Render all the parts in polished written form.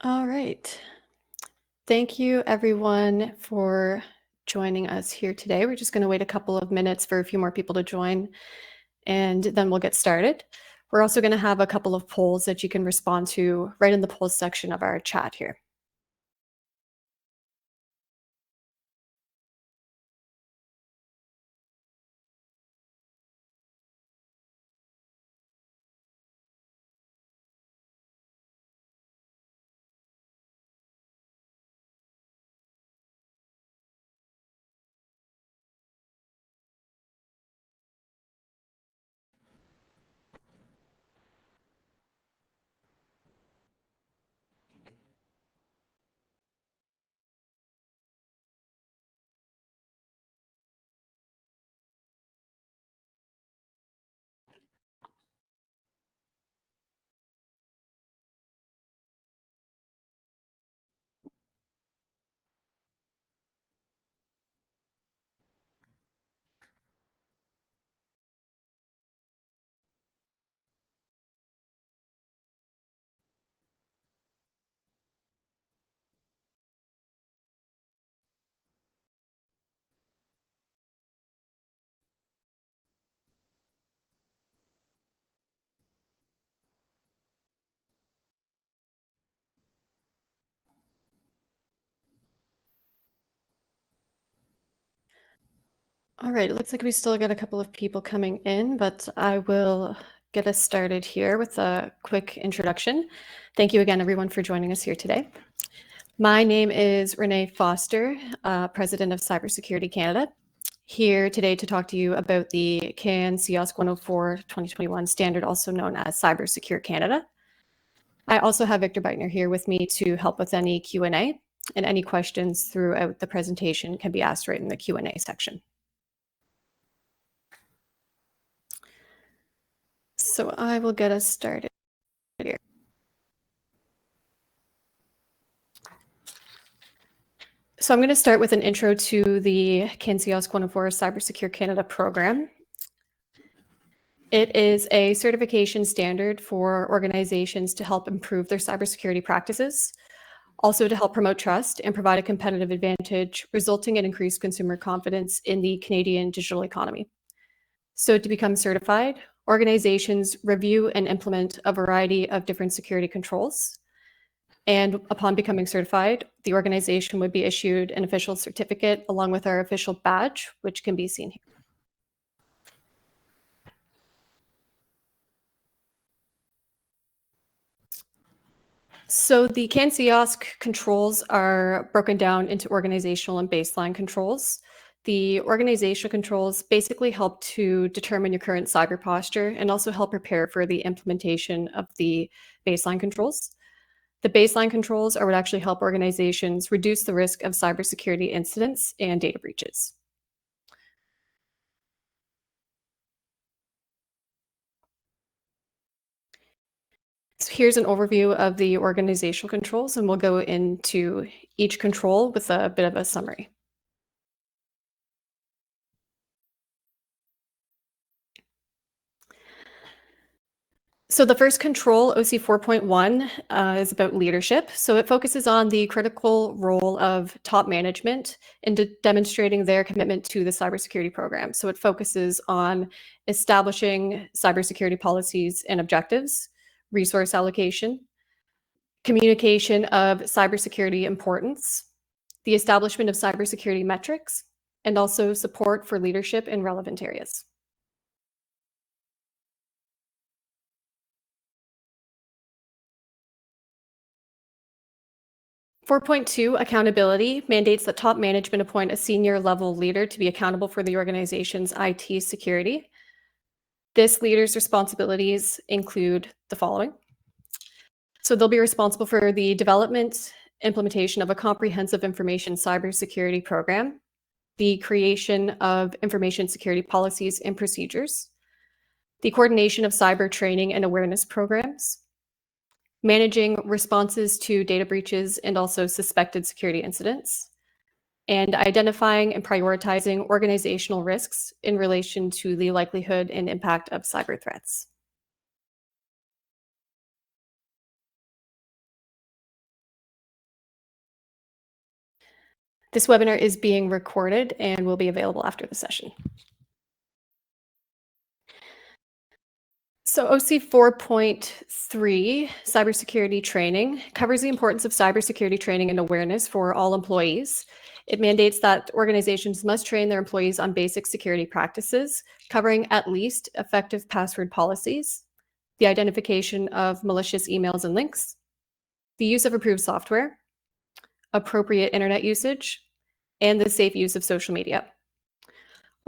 All right. Thank you, everyone, for joining us here today. We're just going to wait a couple of minutes for a few more people to join, and then we'll get started. We're also going to have a couple of polls that you can respond to right in the polls section of our chat here. All right, it looks like we still got a couple of people coming in, but I will get us started here with a quick introduction. Thank you again, everyone, for joining us here today. My name is Renee Foster, President of Cybersecurity Canada, here today to talk to you about the CAN CIOSC 104 2021 standard, also known as Cybersecure Canada. I also have Victor Beitner here with me to help with any Q&A, and any questions throughout the presentation can be asked right in the Q&A section. So I will get us started here. So I'm going to start with an intro to the CAN CIOSC 104 Cybersecure Canada program. It is a certification standard for organizations to help improve their cybersecurity practices, also to help promote trust and provide a competitive advantage, resulting in increased consumer confidence in the Canadian digital economy. So to become certified, organizations review and implement a variety of different security controls. And upon becoming certified, the organization would be issued an official certificate along with our official badge, which can be seen here. So the CAN CIOSC controls are broken down into organizational and baseline controls. The organizational controls basically help to determine your current cyber posture and also help prepare for the implementation of the baseline controls. The baseline controls are what actually help organizations reduce the risk of cybersecurity incidents and data breaches. So here's an overview of the organizational controls, and we'll go into each control with a bit of a summary. So the first control, OC 4.1, is about leadership. So it focuses on the critical role of top management in demonstrating their commitment to the cybersecurity program. So it focuses on establishing cybersecurity policies and objectives, resource allocation, communication of cybersecurity importance, the establishment of cybersecurity metrics, and also support for leadership in relevant areas. 4.2 accountability mandates that top management appoint a senior level leader to be accountable for the organization's IT security. This leader's responsibilities include the following. So they'll be responsible for the development, implementation of a comprehensive information cybersecurity program, the creation of information security policies and procedures, the coordination of cyber training and awareness programs, managing responses to data breaches and also suspected security incidents, and identifying and prioritizing organizational risks in relation to the likelihood and impact of cyber threats. This webinar is being recorded and will be available after the session. So OC 4.3, cybersecurity training, covers the importance of cybersecurity training and awareness for all employees. It mandates that organizations must train their employees on basic security practices, covering at least effective password policies, the identification of malicious emails and links, the use of approved software, appropriate internet usage, and the safe use of social media.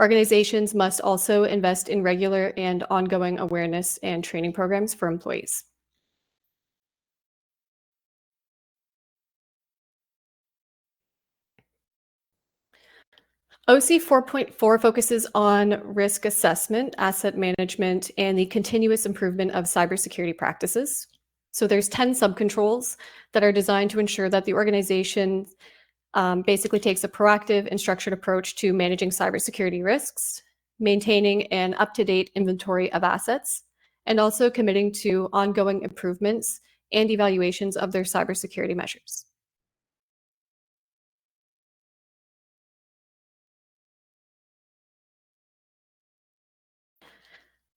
Organizations must also invest in regular and ongoing awareness and training programs for employees. OC 4.4 focuses on risk assessment, asset management, and the continuous improvement of cybersecurity practices. So there's 10 subcontrols that are designed to ensure that the organization basically takes a proactive and structured approach to managing cybersecurity risks, maintaining an up-to-date inventory of assets, and also committing to ongoing improvements and evaluations of their cybersecurity measures.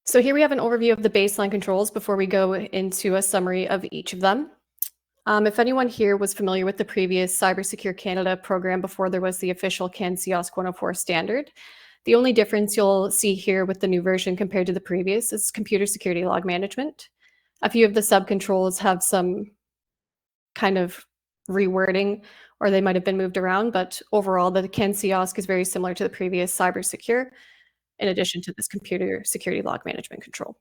So here we have an overview of the baseline controls before we go into a summary of each of them. If anyone here was familiar with the previous Cybersecure Canada program before there was the official CAN CIOSC 104 standard, the only difference you'll see here with the new version compared to the previous is computer security log management. A few of the subcontrols have some kind of rewording, or they might have been moved around, but overall the CAN CIOSC is very similar to the previous Cybersecure, in addition to this computer security log management control.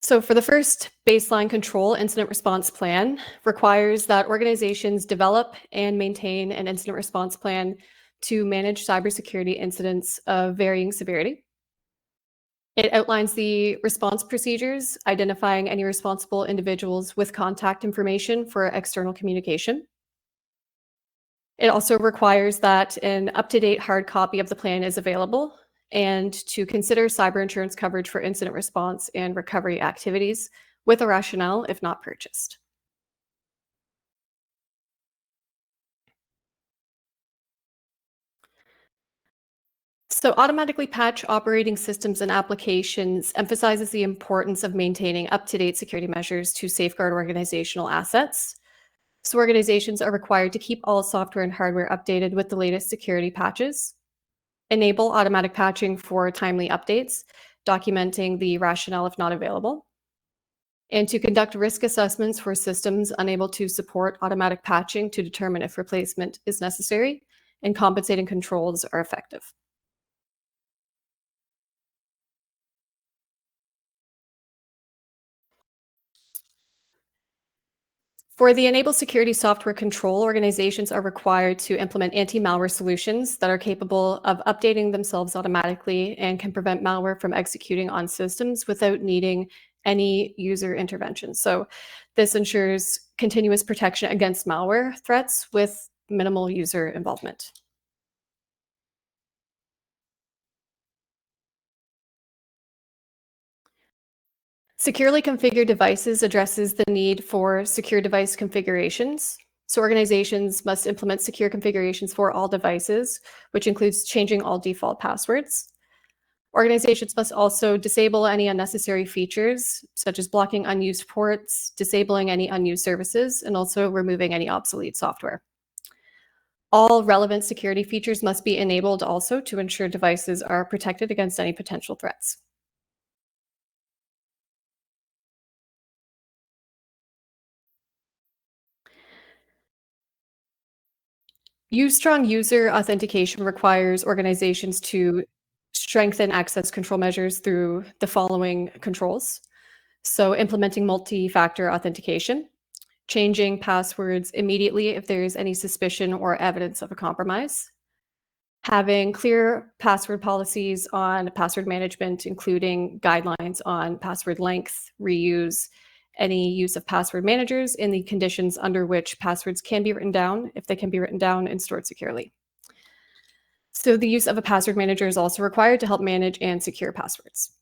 So for the first baseline control, incident response plan requires that organizations develop and maintain an incident response plan to manage cybersecurity incidents of varying severity. It outlines the response procedures, identifying any responsible individuals with contact information for external communication. It also requires that an up-to-date hard copy of the plan is available and to consider cyber insurance coverage for incident response and recovery activities with a rationale if not purchased. So automatically patch operating systems and applications emphasizes the importance of maintaining up-to-date security measures to safeguard organizational assets. So organizations are required to keep all software and hardware updated with the latest security patches, enable automatic patching for timely updates, documenting the rationale if not available, and to conduct risk assessments for systems unable to support automatic patching to determine if replacement is necessary and compensating controls are effective. For the Enable Security Software Control, organizations are required to implement anti-malware solutions that are capable of updating themselves automatically and can prevent malware from executing on systems without needing any user intervention. So this ensures continuous protection against malware threats with minimal user involvement. Securely configured devices addresses the need for secure device configurations. So organizations must implement secure configurations for all devices, which includes changing all default passwords. Organizations must also disable any unnecessary features, such as blocking unused ports, disabling any unused services, and also removing any obsolete software. All relevant security features must be enabled also to ensure devices are protected against any potential threats. Use strong user authentication requires organizations to strengthen access control measures through the following controls. So implementing multi-factor authentication, changing passwords immediately if there is any suspicion or evidence of a compromise, having clear password policies on password management, including guidelines on password length, reuse, any use of password managers, and the conditions under which passwords can be written down, if they can be written down and stored securely. So the use of a password manager is also required to help manage and secure passwords.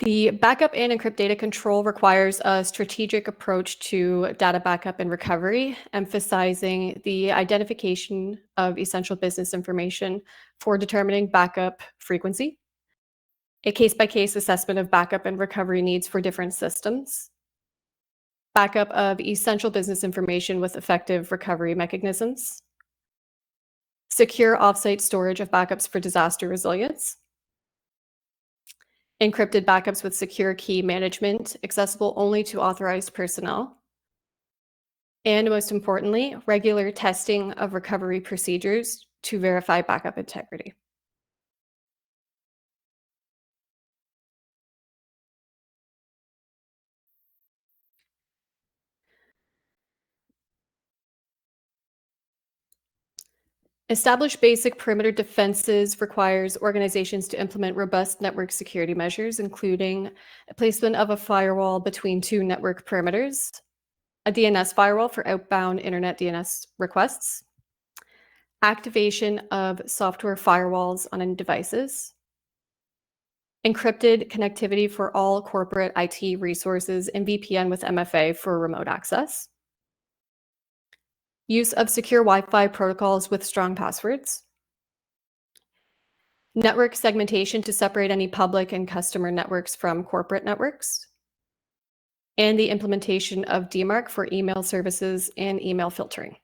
The backup and encrypt data control requires a strategic approach to data backup and recovery, emphasizing the identification of essential business information for determining backup frequency, a case-by-case assessment of backup and recovery needs for different systems, backup of essential business information with effective recovery mechanisms, secure offsite storage of backups for disaster resilience, encrypted backups with secure key management accessible only to authorized personnel, and most importantly, regular testing of recovery procedures to verify backup integrity. Establish basic perimeter defenses requires organizations to implement robust network security measures, including placement of a firewall between two network perimeters, a DNS firewall for outbound internet DNS requests, activation of software firewalls on end devices, encrypted connectivity for all corporate IT resources, and VPN with MFA for remote access, use of secure Wi-Fi protocols with strong passwords, network segmentation to separate any public and customer networks from corporate networks, and the implementation of DMARC for email services and email filtering.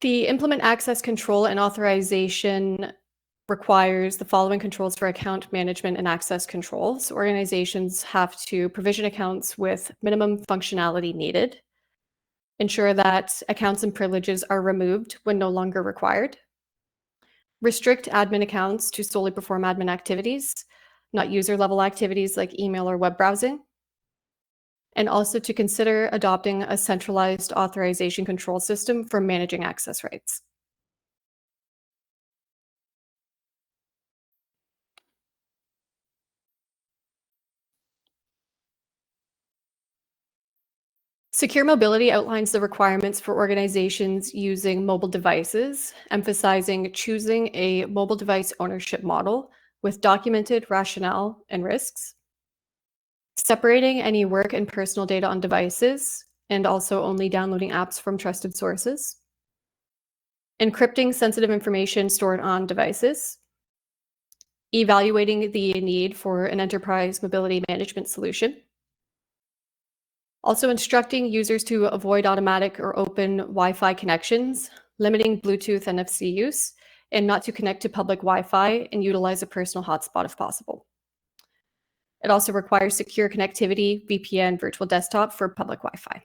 The implement access control and authorization requires the following controls for account management and access controls. Organizations have to provision accounts with minimum functionality needed, ensure that accounts and privileges are removed when no longer required, restrict admin accounts to solely perform admin activities, not user-level activities like email or web browsing, and also to consider adopting a centralized authorization control system for managing access rights. Secure Mobility outlines the requirements for organizations using mobile devices, emphasizing choosing a mobile device ownership model with documented rationale and risks, separating any work and personal data on devices, and also only downloading apps from trusted sources, encrypting sensitive information stored on devices, evaluating the need for an enterprise mobility management solution, also instructing users to avoid automatic or open Wi-Fi connections, limiting Bluetooth NFC use, and not to connect to public Wi-Fi and utilize a personal hotspot if possible. It also requires secure connectivity, VPN, virtual desktop for public Wi-Fi.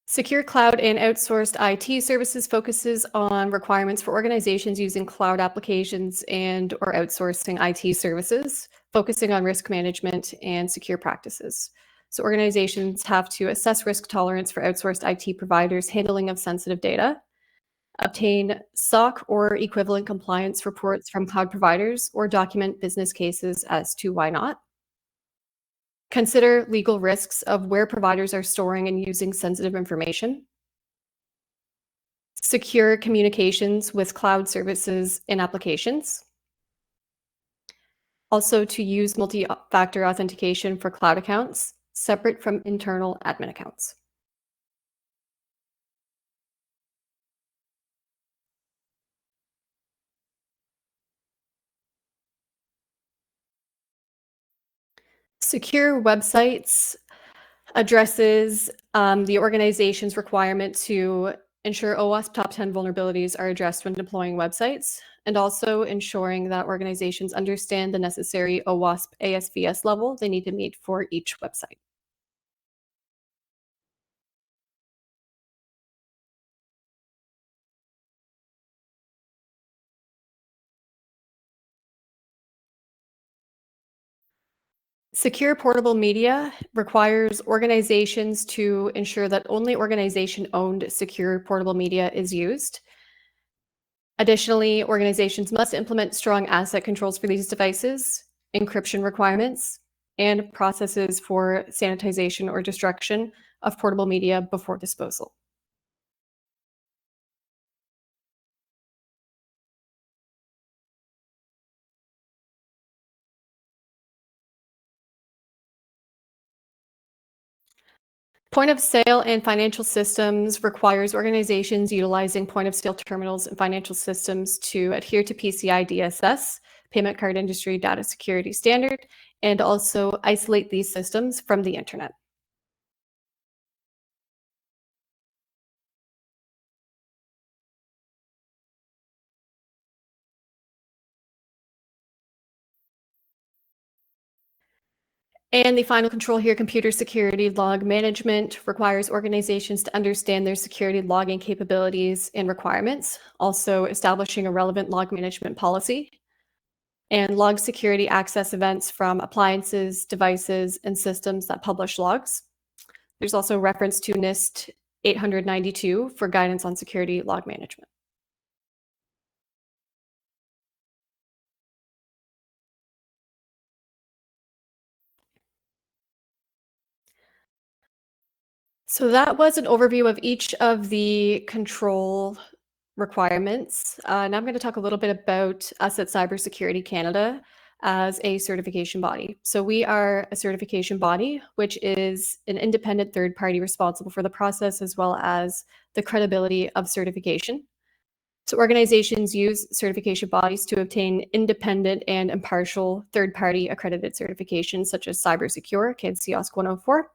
Secure cloud and outsourced IT services focuses on requirements for organizations using cloud applications and or outsourcing IT services, focusing on risk management and secure practices. So organizations have to assess risk tolerance for outsourced IT providers' handling of sensitive data, obtain SOC or equivalent compliance reports from cloud providers, or document business cases as to why not. Consider legal risks of where providers are storing and using sensitive information. Secure communications with cloud services and applications. Also to use multi-factor authentication for cloud accounts, separate from internal admin accounts. Secure websites addresses the organization's requirement to ensure OWASP top 10 vulnerabilities are addressed when deploying websites, and also ensuring that organizations understand the necessary OWASP ASVS level they need to meet for each website. Secure portable media requires organizations to ensure that only organization-owned secure portable media is used. Additionally, organizations must implement strong asset controls for these devices, encryption requirements, and processes for sanitization or destruction of portable media before disposal. Point of sale and financial systems requires organizations utilizing point of sale terminals and financial systems to adhere to PCI DSS, Payment Card Industry Data Security Standard, and also isolate these systems from the internet. And the final control here, computer security log management, requires organizations to understand their security logging capabilities and requirements, also establishing a relevant log management policy, and log security access events from appliances, devices, and systems that publish logs. There's also reference to NIST 892 for guidance on security log management. So that was an overview of each of the control requirements. Now I'm going to talk a little bit about us at Cybersecurity Canada as a certification body. So we are a certification body, which is an independent third party responsible for the process as well as the credibility of certification. So organizations use certification bodies to obtain independent and impartial third party accredited certifications such as Cybersecure, CAN CIOSC 104.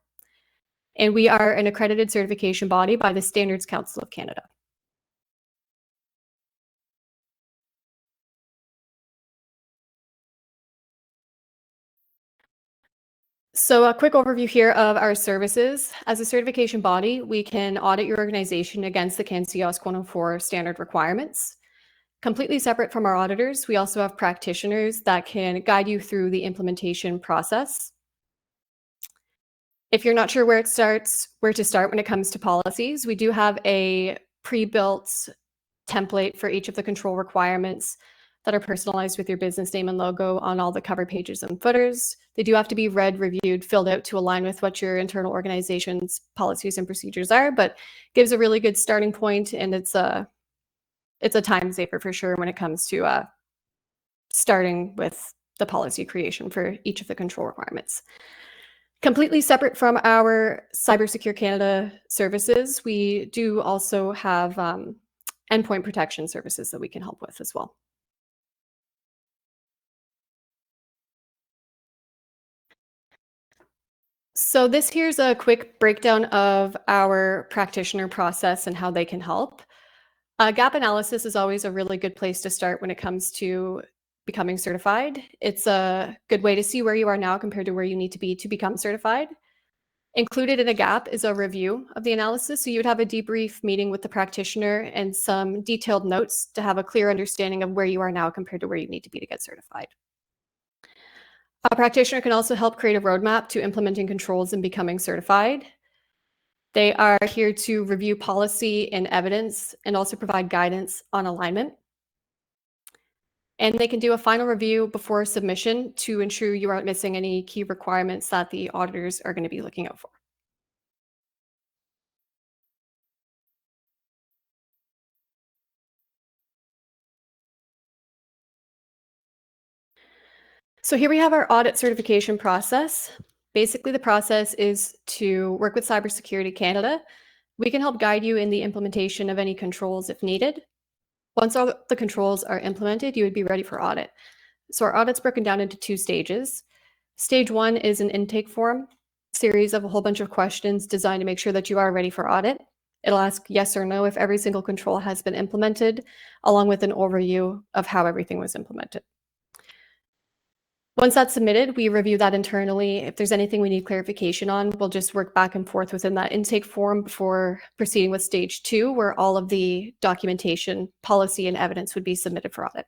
And we are an accredited certification body by the Standards Council of Canada. So a quick overview here of our services. As a certification body, we can audit your organization against the CAN CIOSC 104 standard requirements. Completely separate from our auditors, we also have practitioners that can guide you through the implementation process. If you're not sure where to start when it comes to policies, we do have a pre-built template for each of the control requirements that are personalized with your business name and logo on all the cover pages and footers. They do have to be read, reviewed, filled out to align with what your internal organization's policies and procedures are, but gives a really good starting point, and it's a time saver for sure when it comes to starting with the policy creation for each of the control requirements. Completely separate from our Cybersecure Canada services, we do also have endpoint protection services that we can help with as well. So this here's a quick breakdown of our practitioner process and how they can help. Gap analysis is always a really good place to start when it comes to becoming certified. It's a good way to see where you are now compared to where you need to be to become certified. Included in a gap is a review of the analysis. So you would have a debrief meeting with the practitioner and some detailed notes to have a clear understanding of where you are now compared to where you need to be to get certified. A practitioner can also help create a roadmap to implementing controls and becoming certified. They are here to review policy and evidence and also provide guidance on alignment. And they can do a final review before submission to ensure you aren't missing any key requirements that the auditors are going to be looking out for. So here we have our audit certification process. Basically, the process is to work with Cybersecurity Canada. We can help guide you in the implementation of any controls if needed. Once all the controls are implemented, you would be ready for audit. So our audit's broken down into 2 stages. Stage 1 is an intake form, series of a whole bunch of questions designed to make sure that you are ready for audit. It'll ask yes or no if every single control has been implemented, along with an overview of how everything was implemented. Once that's submitted, we review that internally. If there's anything we need clarification on, we'll just work back and forth within that intake form before proceeding with stage 2, where all of the documentation, policy, and evidence would be submitted for audit.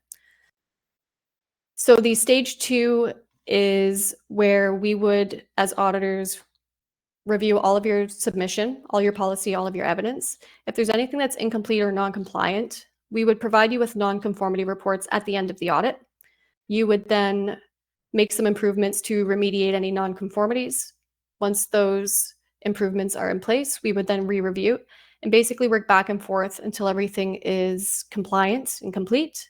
So the stage 2 is where we would, as auditors, review all of your submission, all your policy, all of your evidence. If there's anything that's incomplete or non-compliant, We would provide you with nonconformity reports at the end of the audit. You would then make some improvements to remediate any nonconformities. Once those improvements are in place, we would then re-review and basically work back and forth until everything is compliant and complete.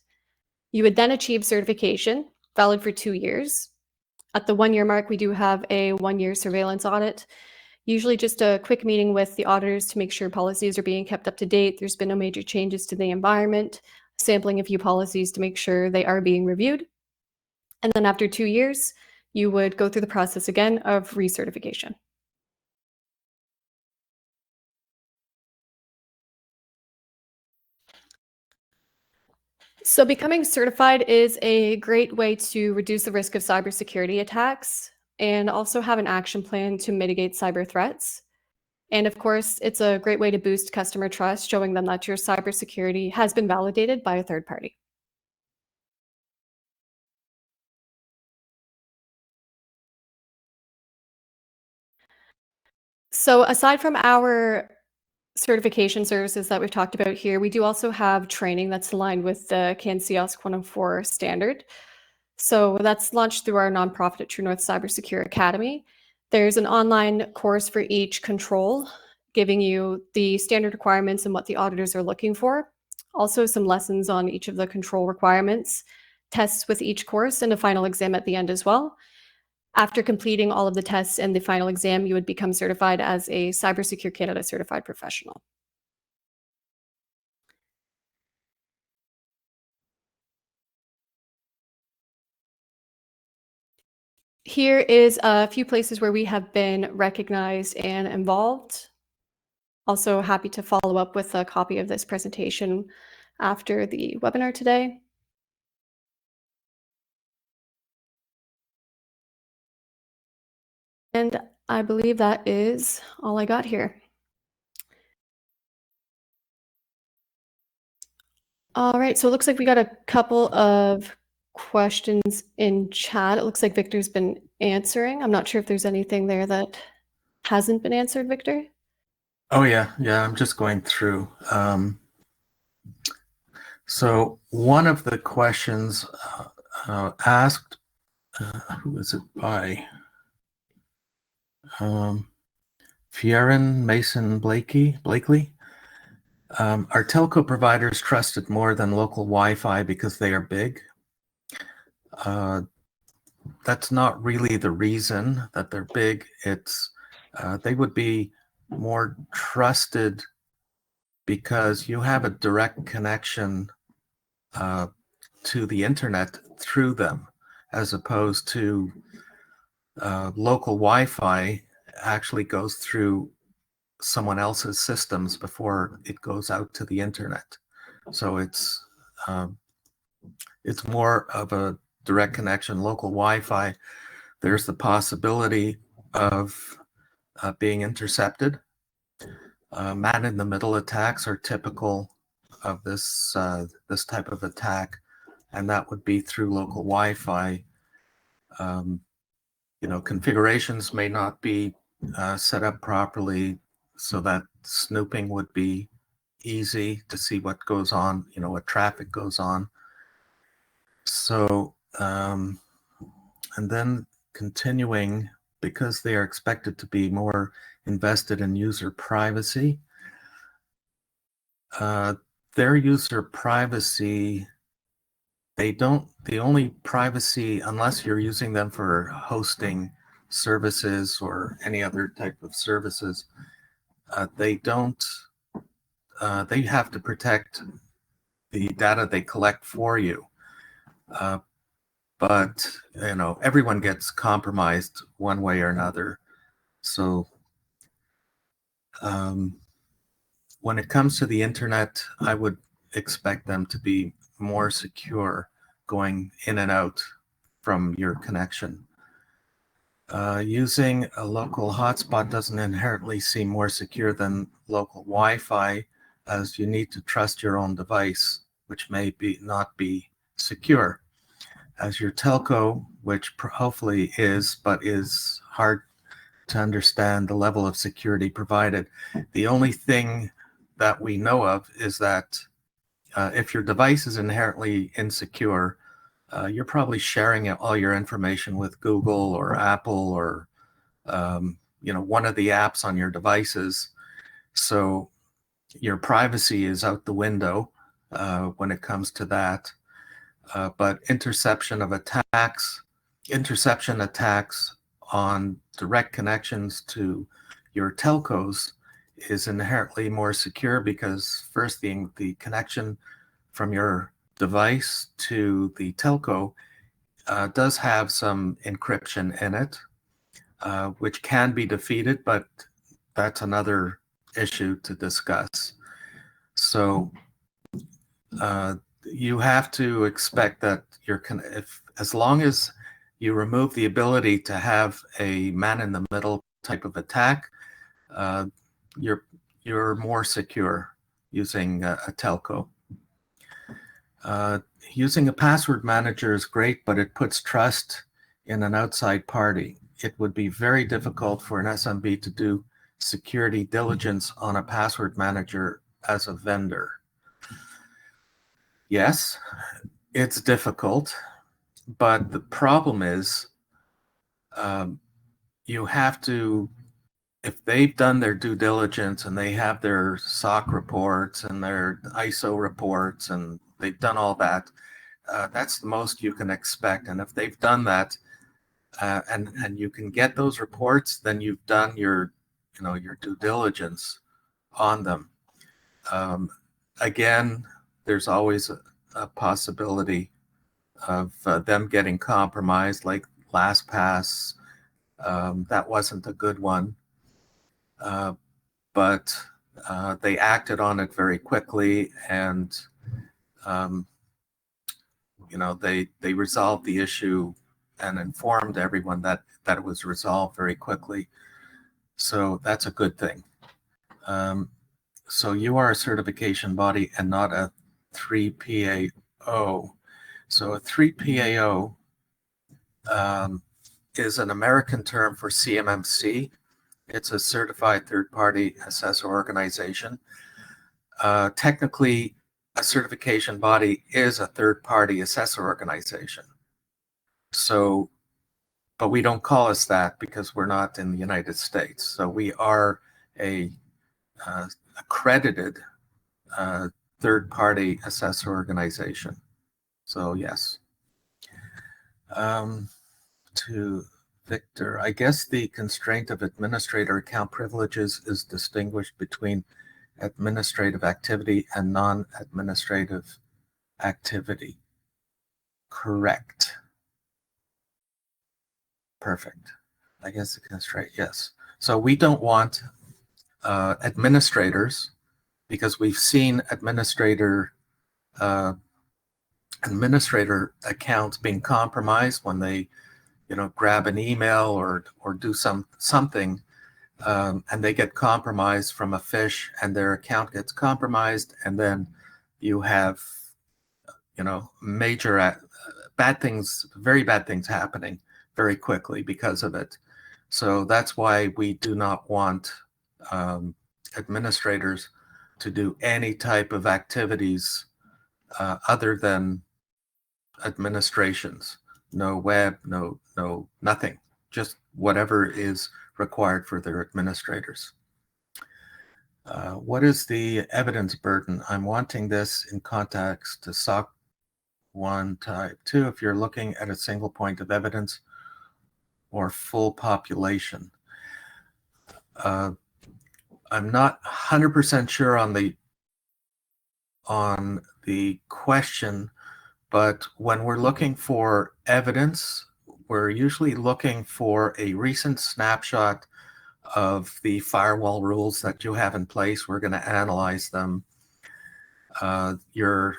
You would then achieve certification, valid for 2 years. At the 1-year mark, we do have a 1-year surveillance audit, usually just a quick meeting with the auditors to make sure policies are being kept up to date. There's been no major changes to the environment, sampling a few policies to make sure they are being reviewed. And then after 2 years, you would go through the process again of recertification. So becoming certified is a great way to reduce the risk of cybersecurity attacks and also have an action plan to mitigate cyber threats. And of course, it's a great way to boost customer trust, showing them that your cybersecurity has been validated by a third party. So aside from our certification services that we've talked about here, we do also have training that's aligned with the CAN CIOSC 104 standard. So that's launched through our nonprofit at True North Cybersecurity Academy. There's an online course for each control, giving you the standard requirements and what the auditors are looking for. Also some lessons on each of the control requirements, tests with each course, and a final exam at the end as well. After completing all of the tests and the final exam, you would become certified as a Cybersecure Canada certified professional. Here is a few places where we have been recognized and involved. Also happy to follow up with a copy of this presentation after the webinar today. And I believe that is all I got here. All right, so it looks like we got a couple of questions in chat. It looks like Victor's been answering. I'm not sure if there's anything there that hasn't been answered, Victor. Oh yeah, I'm just going through. So one of the questions asked, who is it by? Fieran Mason Blakely. Are telco providers trusted more than local Wi-Fi because they are big? That's not really the reason that they're big. It's they would be more trusted because you have a direct connection to the internet through them, as opposed to local Wi-Fi actually goes through someone else's systems before it goes out to the internet. So it's more of a direct connection. Local Wi-Fi, there's the possibility of being intercepted. Man-in-the-middle attacks are typical of this type of attack, and that would be through local Wi-Fi. Configurations may not be set up properly so that snooping would be easy to see what goes on, what traffic goes on. So, and then continuing, because they are expected to be more invested in user privacy, their user privacy, the only privacy, unless you're using them for hosting services or any other type of services, they have to protect the data they collect for you. But everyone gets compromised one way or another. So when it comes to the internet, I would expect them to be more secure going in and out from your connection. Using a local hotspot doesn't inherently seem more secure than local Wi-Fi, as you need to trust your own device, which may not be secure. As your telco, which hopefully is, but is hard to understand the level of security provided. The only thing that we know of is that if your device is inherently insecure, you're probably sharing all your information with Google or Apple or one of the apps on your devices. So your privacy is out the window when it comes to that. But interception attacks on direct connections to your telcos is inherently more secure because first the connection from your device to the telco does have some encryption in it, which can be defeated, but that's another issue to discuss. So you have to expect that as long as you remove the ability to have a man-in-the-middle type of attack, you're more secure using a telco. Using a password manager is great, but it puts trust in an outside party. It would be very difficult for an SMB to do security diligence on a password manager as a vendor. Yes, it's difficult, but the problem is you have to, if they've done their due diligence and they have their SOC reports and their ISO reports and they've done all that, that's the most you can expect. And if they've done that and you can get those reports, then you've done your due diligence on them. Again, there's always a possibility of them getting compromised, like LastPass. That wasn't a good one, but they acted on it very quickly, and they resolved the issue and informed everyone that it was resolved very quickly. So that's a good thing. So you are a certification body and not a 3PAO. So a 3PAO is an American term for CMMC. It's a certified third-party assessor organization. Technically, a certification body is a third-party assessor organization. So, but we don't call us that because we're not in the United States. So we are a accredited third-party assessor organization. So yes. To Victor, I guess the constraint of administrator account privileges is distinguished between administrative activity and non-administrative activity. Correct. Perfect. I guess the constraint, yes. So we don't want administrators, because we've seen administrator accounts being compromised when they grab an email or do something and they get compromised from a phish and their account gets compromised, and then you have major bad things, very bad things happening very quickly because of it. So that's why we do not want administrators to do any type of activities other than administrations. No web, no nothing, just whatever is required for their administrators. What is the evidence burden? I'm wanting this in context to SOC 1 type 2 if you're looking at a single point of evidence or full population. I'm not 100% sure on the question, but when we're looking for evidence, we're usually looking for a recent snapshot of the firewall rules that you have in place. We're going to analyze them. Your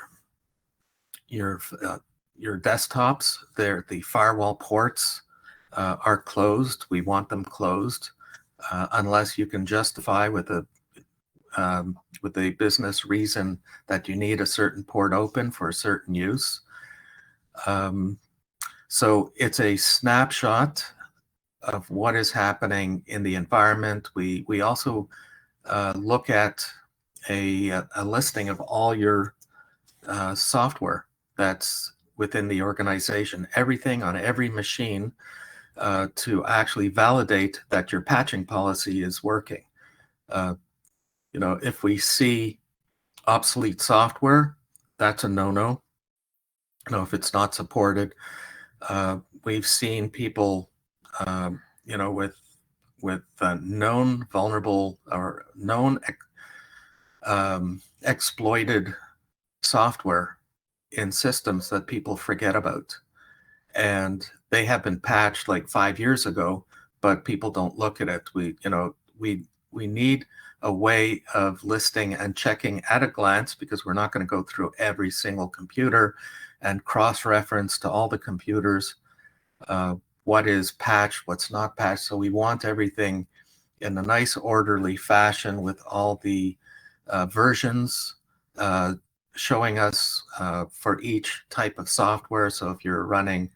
desktops, the firewall ports are closed. We want them closed unless you can justify with a business reason that you need a certain port open for a certain use. So it's a snapshot of what is happening in the environment. We also look at a listing of all your software that's within the organization, everything on every machine, to actually validate that your patching policy is working. If we see obsolete software, that's a no-no. If it's not supported, we've seen people, with known vulnerable or known exploited software in systems that people forget about, and they have been patched like 5 years ago, but people don't look at it. We need a way of listing and checking at a glance, because we're not going to go through every single computer and cross-reference to all the computers what is patched, what's not patched. So we want everything in a nice orderly fashion with all the versions showing us for each type of software. So if you're running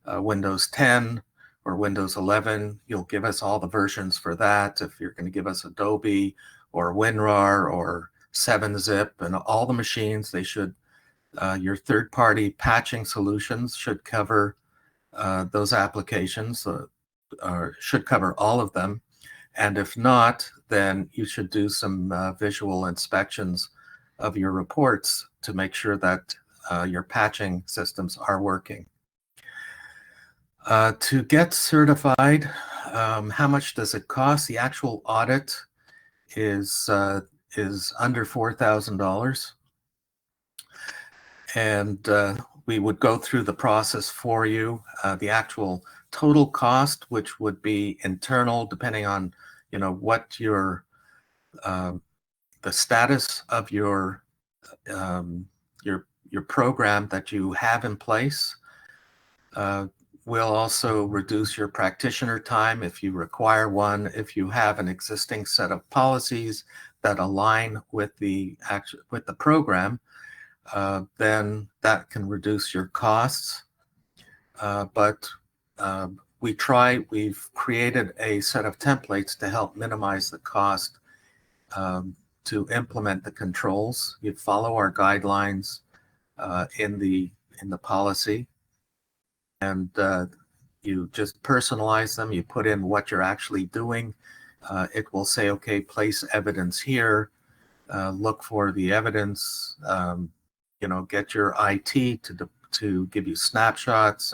Windows 10 or Windows 11, you'll give us all the versions for that. If you're going to give us Adobe or WinRAR or 7-Zip and all the machines, they should, your third-party patching solutions should cover those applications, should cover all of them. And if not, then you should do some visual inspections of your reports to make sure that your patching systems are working. To get certified, how much does it cost? The actual audit is under $4,000. And we would go through the process for you. The actual total cost, which would be internal, depending on what your the status of your program that you have in place. Will also reduce your practitioner time if you require one. If you have an existing set of policies that align with the program, then that can reduce your costs. But we've created a set of templates to help minimize the cost to implement the controls. You follow our guidelines in the policy, and you just personalize them. You put in what you're actually doing. It will say, okay, place evidence here. Look for the evidence. Get your IT to give you snapshots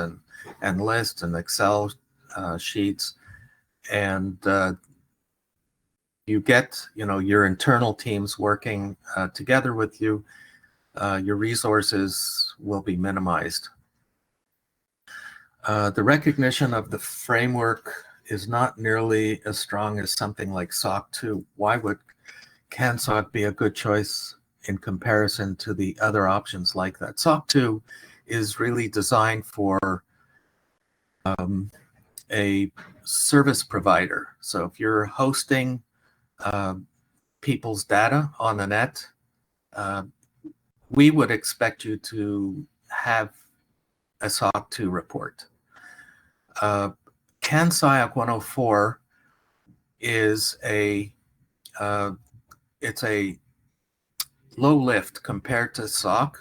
and lists and Excel sheets, and you get your internal teams working together with you. Your resources will be minimized. The recognition of the framework is not nearly as strong as something like SOC 2. Why would CAN CIOSC be a good choice in comparison to the other options like that? SOC 2 is really designed for a service provider. So if you're hosting people's data on the net, we would expect you to have a SOC 2 report. CAN CIOSC 104 is it's a low lift compared to SOC.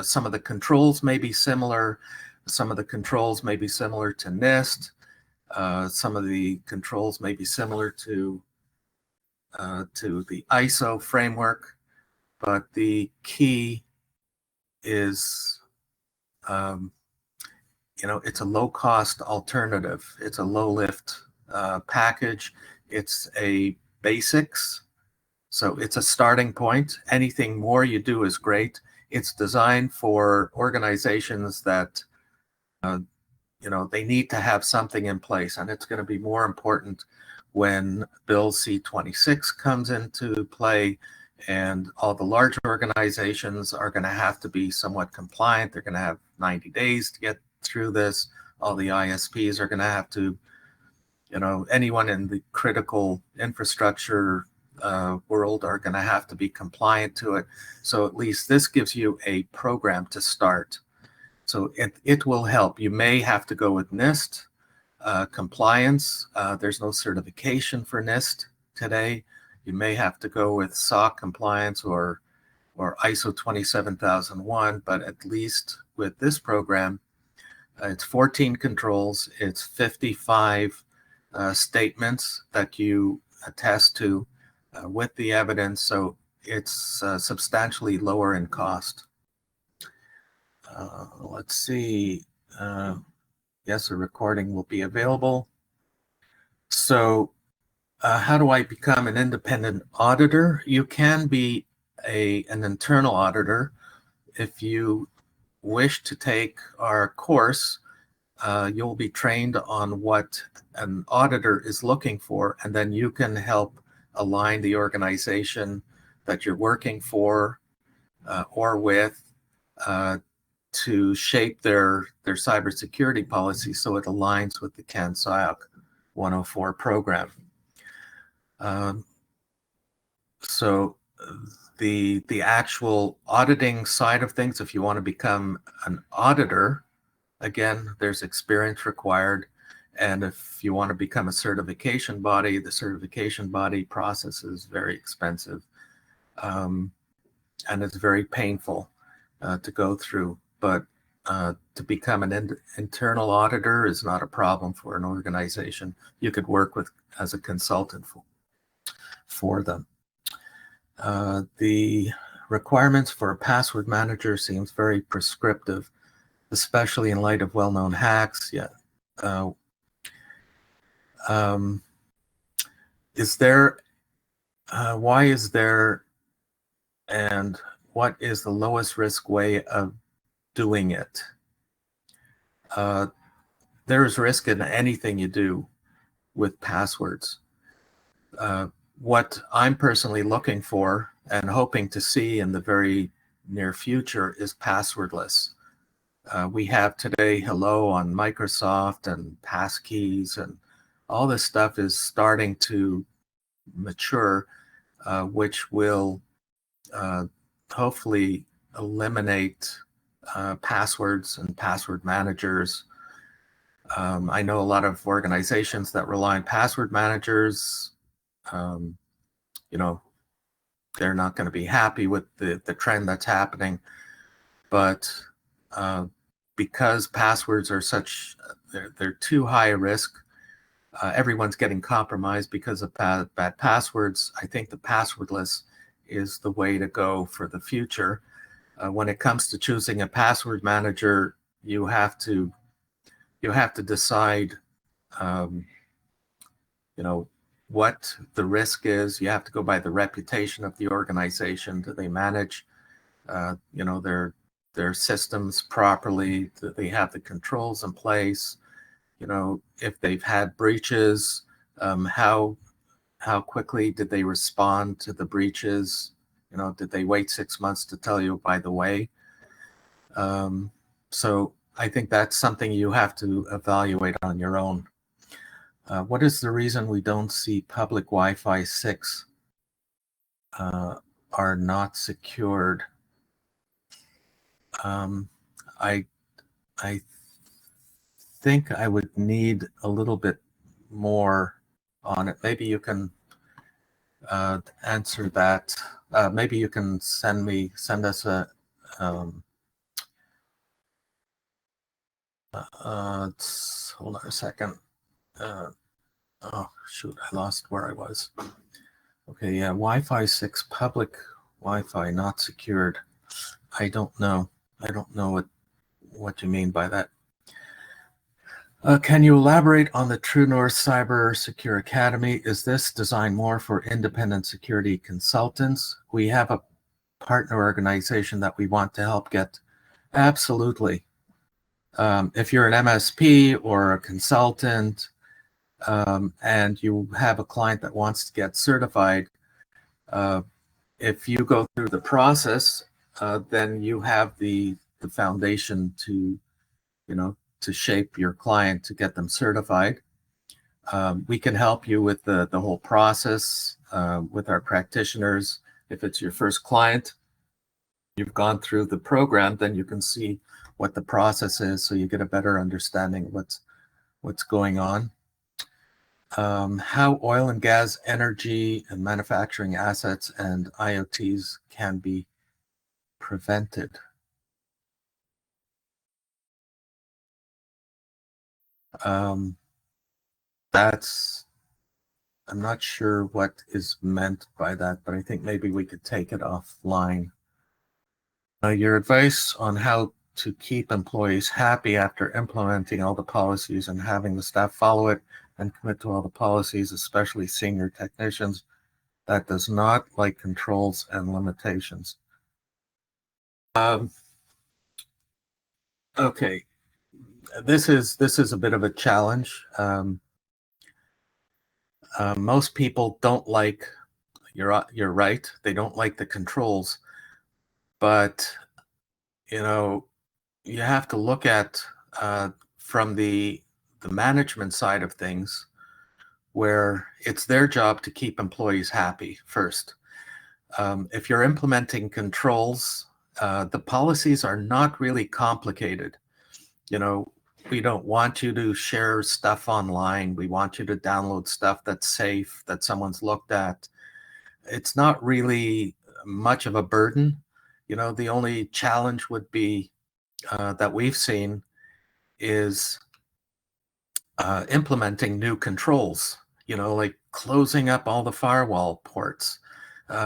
Some of the controls may be similar. Some of the controls may be similar to NIST. Some of the controls may be similar to the ISO framework, but the key is it's a low-cost alternative. It's a low-lift package. It's a basics, so it's a starting point. Anything more you do is great. It's designed for organizations that they need to have something in place, and it's going to be more important when Bill C-26 comes into play, and all the large organizations are going to have to be somewhat compliant. They're going to have 90 days to get through this. All the ISPs are going to have to, anyone in the critical infrastructure world are going to have to be compliant to it. So at least this gives you a program to start. So it will help. You may have to go with NIST compliance. There's no certification for NIST today. You may have to go with SOC compliance or or ISO 27001, but at least with this program, it's 14 controls, it's 55 statements that you attest to with the evidence, so it's substantially lower in cost. Let's see. Yes, a recording will be available. So how do I become an independent auditor? You can be an internal auditor. If you wish to take our course, you'll be trained on what an auditor is looking for, and then you can help align the organization that you're working for or with to shape their cybersecurity policy so it aligns with the CAN CIOSC 104 program. So the actual auditing side of things, if you want to become an auditor, again, there's experience required. And if you want to become a certification body, the certification body process is very expensive. And it's very painful to go through. But to become an internal auditor is not a problem for an organization. You could work with as a consultant for them. The requirements for a password manager seems very prescriptive, especially in light of well-known hacks. Yeah. Is there, why is there, and what is the lowest risk way of doing it? There is risk in anything you do with passwords. What I'm personally looking for and hoping to see in the very near future is passwordless. We have today Hello on Microsoft and passkeys, and all this stuff is starting to mature, which will hopefully eliminate passwords and password managers. I know a lot of organizations that rely on password managers. You know, they're not going to be happy with the trend that's happening, but because passwords are such, they're too high a risk, everyone's getting compromised because of bad passwords. I think the passwordless is the way to go for the future. When it comes to choosing a password manager, you have to decide, you know, what the risk is. You have to go by the reputation of the organization. Do they manage, you know, their systems properly? Do they have the controls in place? You know, if they've had breaches, how quickly did they respond to the breaches? You know, did they wait 6 months to tell you, by the way? So I think that's something you have to evaluate on your own. What is the reason we don't see public Wi-Fi 6 are not secured? I think I would need a little bit more on it. Maybe you can answer that. Maybe you can send us a hold on a second. Oh shoot, I lost where I was. Okay, yeah, Wi-Fi 6 public Wi-Fi not secured. I don't know. I don't know what you mean by that. Can you elaborate on the True North Cyber Secure Academy? Is this designed more for independent security consultants? We have a partner organization that we want to help get. Absolutely. If you're an MSP or a consultant, and you have a client that wants to get certified, if you go through the process, then you have the foundation to, you know, to shape your client to get them certified. We can help you with the whole process with our practitioners. If it's your first client, you've gone through the program, then you can see what the process is, so you get a better understanding of what's going on. How oil and gas, energy, and manufacturing assets and IoTs can be prevented. That's, I'm not sure what is meant by that, but I think maybe we could take it offline. Your advice on how to keep employees happy after implementing all the policies and having the staff follow it and commit to all the policies, especially senior technicians, that does not like controls and limitations. Okay, this is a bit of a challenge. Most people don't like, you're right, they don't like the controls, but you know, you have to look at from the management side of things, where it's their job to keep employees happy first. If you're implementing controls, the policies are not really complicated. You know, we don't want you to share stuff online. We want you to download stuff that's safe, that someone's looked at. It's not really much of a burden. You know, the only challenge would be that we've seen is implementing new controls, you know, like closing up all the firewall ports,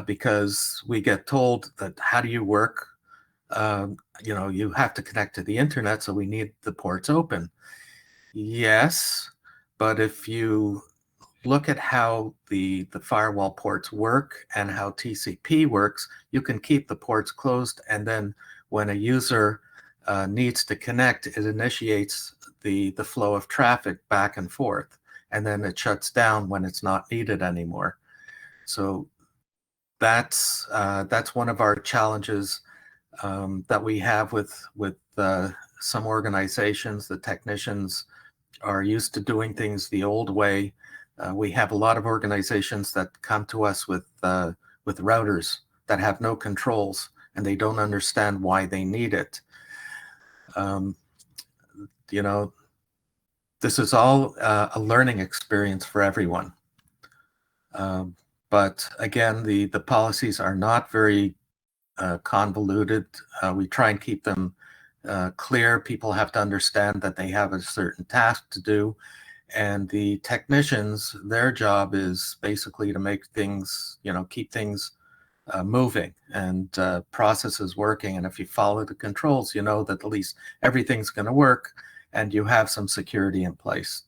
because we get told that how do you work? You know, you have to connect to the internet, so we need the ports open. Yes, but if you look at how the firewall ports work and how TCP works, you can keep the ports closed, and then when a user needs to connect, it initiates the flow of traffic back and forth, and then it shuts down when it's not needed anymore. So that's one of our challenges that we have with some organizations. The technicians are used to doing things the old way. We have a lot of organizations that come to us with routers that have no controls, and they don't understand why they need it. You know, this is all a learning experience for everyone. But again, the policies are not very convoluted. We try and keep them clear. People have to understand that they have a certain task to do. And the technicians, their job is basically to make things, you know, keep things moving and processes working. And if you follow the controls, you know that at least everything's going to work and you have some security in place.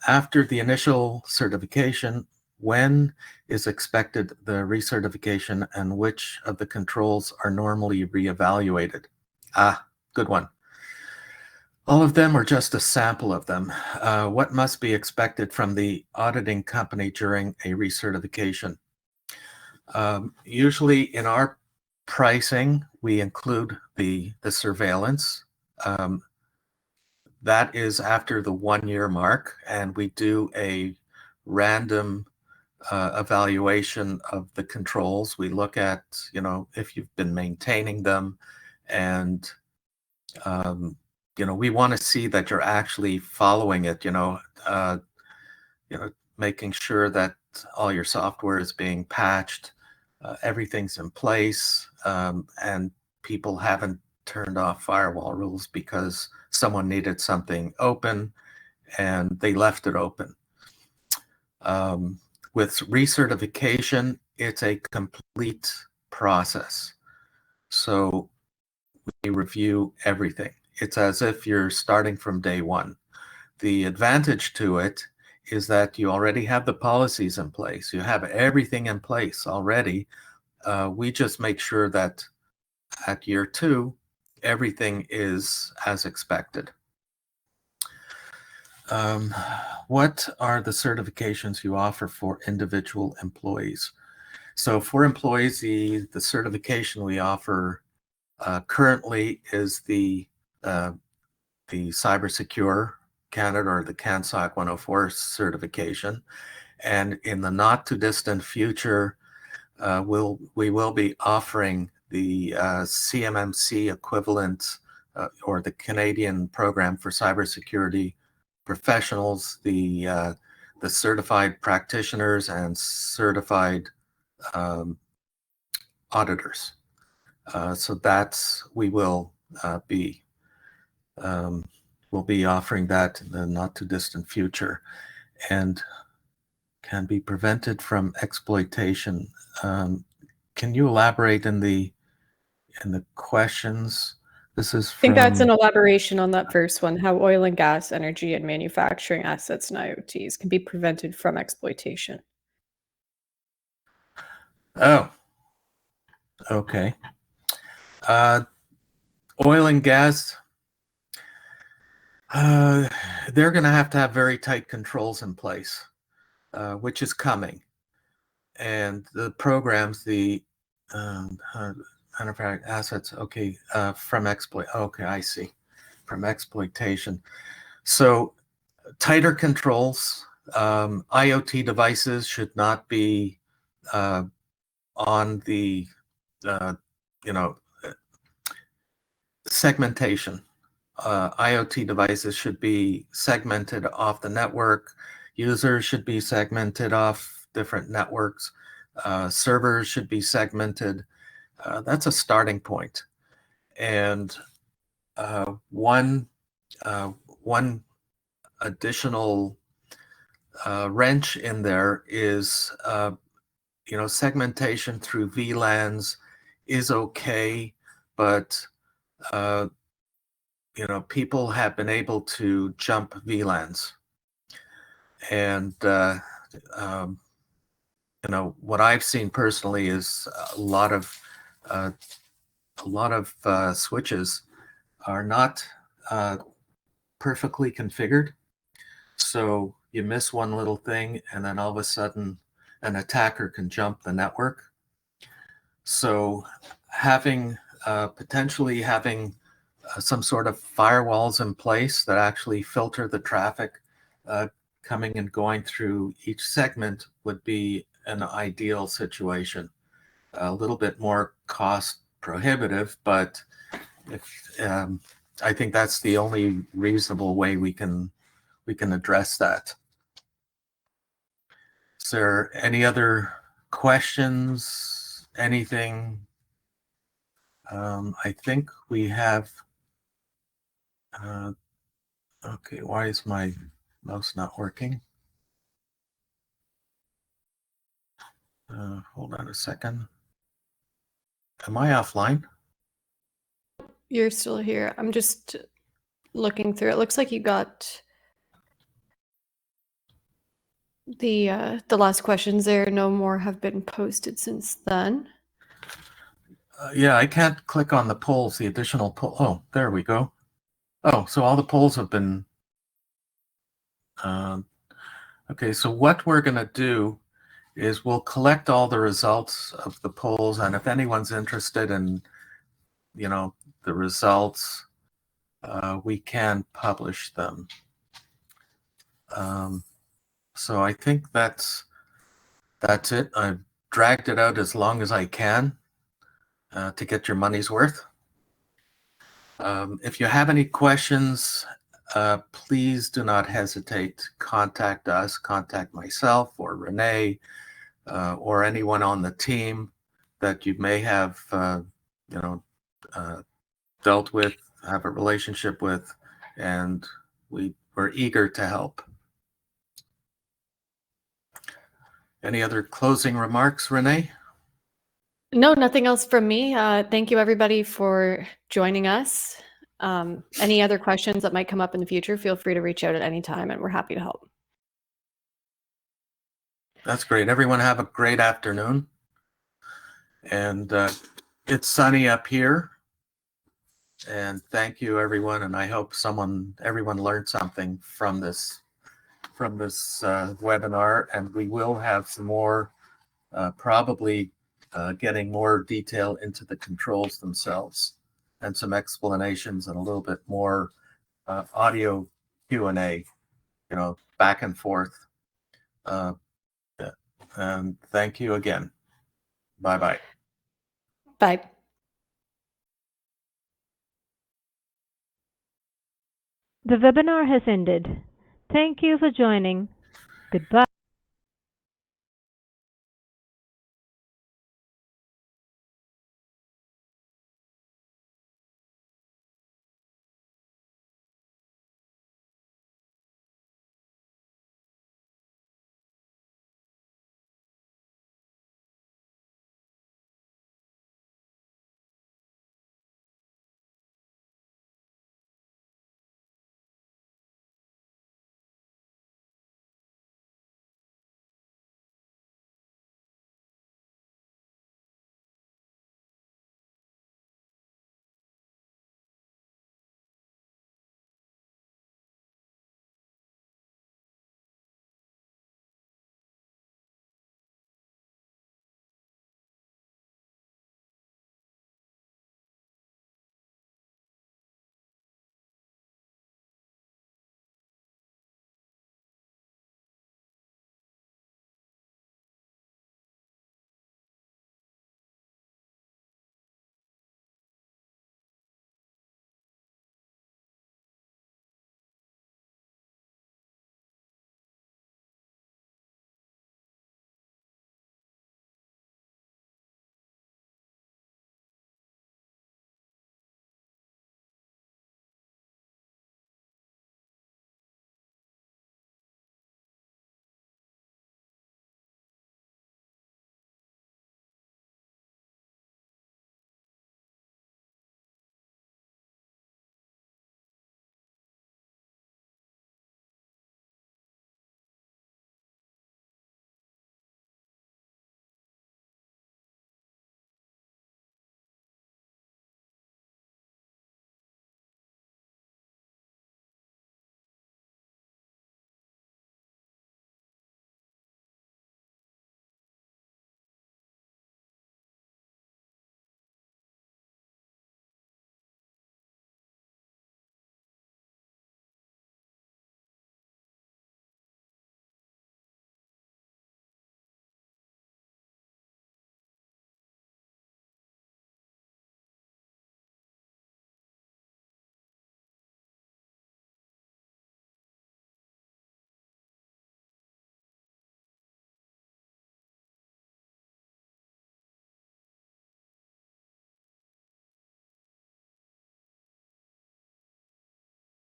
After the initial certification, when is expected the recertification, and which of the controls are normally reevaluated? Ah, good one. All of them or just a sample of them? What must be expected from the auditing company during a recertification? Usually in our pricing, we include the surveillance. That is after the 1-year mark, and we do a random evaluation of the controls. We look at, you know, if you've been maintaining them, and you know, we want to see that you're actually following it. You know, making sure that all your software is being patched, everything's in place, and people haven't turned off firewall rules because someone needed something open and they left it open. With recertification, it's a complete process. So we review everything. It's as if you're starting from day one. The advantage to it is that you already have the policies in place. You have everything in place already. We just make sure that at year 2, everything is as expected. What are the certifications you offer for individual employees? So for employees, the certification we offer currently is the Cybersecurity Canada, or the CAN CIOSC 104 certification. And in the not too distant future, we will be offering the CMMC equivalent, or the Canadian Program for Cybersecurity Professionals, the certified practitioners and certified auditors. So that's, we'll be offering that in the not too distant future, and can be prevented from exploitation. Can you elaborate in the questions? This is I think that's an from, elaboration on that first one, how oil and gas, energy, and manufacturing assets and IoTs can be prevented from exploitation. oh, okay. Oil and gas, they're going to have very tight controls in place, which is coming. And the programs, the manufacturing assets, okay, from okay, I see, from exploitation. So tighter controls. IoT devices should not be on the, segmentation. IoT devices should be segmented off the network. Users should be segmented off different networks. Servers should be segmented. That's a starting point. And one additional wrench in there is, segmentation through VLANs is okay, but people have been able to jump VLANs, and what I've seen personally is a lot of switches are not perfectly configured. So you miss one little thing, and then all of a sudden, an attacker can jump the network. So potentially having some sort of firewalls in place that actually filter the traffic coming and going through each segment would be an ideal situation. A little bit more cost prohibitive, but I think that's the only reasonable way we can address that. Is there any other questions? Anything? I think we have. Okay, why is my mouse not working? Hold on a second. Am I offline? You're still here. I'm just looking through. It looks like you got the last questions there. No more have been posted since then. Yeah, I can't click on the polls, the additional poll. Oh, there we go. Oh, so all the polls have been. Okay, so what we're going to do is we'll collect all the results of the polls, and if anyone's interested in, the results, we can publish them. So I think that's it. I've dragged it out as long as I can to get your money's worth. If you have any questions, please do not hesitate to contact us, contact myself or Renee or anyone on the team that you may have, dealt with, have a relationship with, and we're eager to help. Any other closing remarks, Renee? No, nothing else from me. Thank you, everybody, for joining us. Any other questions that might come up in the future, feel free to reach out at any time, and we're happy to help. That's great. Everyone have a great afternoon. And it's sunny up here. And thank you, everyone. And I hope everyone learned something from this webinar. And we will have some more, probably getting more detail into the controls themselves, and some explanations and a little bit more audio Q&A, back and forth. And thank you again. Bye-bye. Bye. The webinar has ended. Thank you for joining. Goodbye.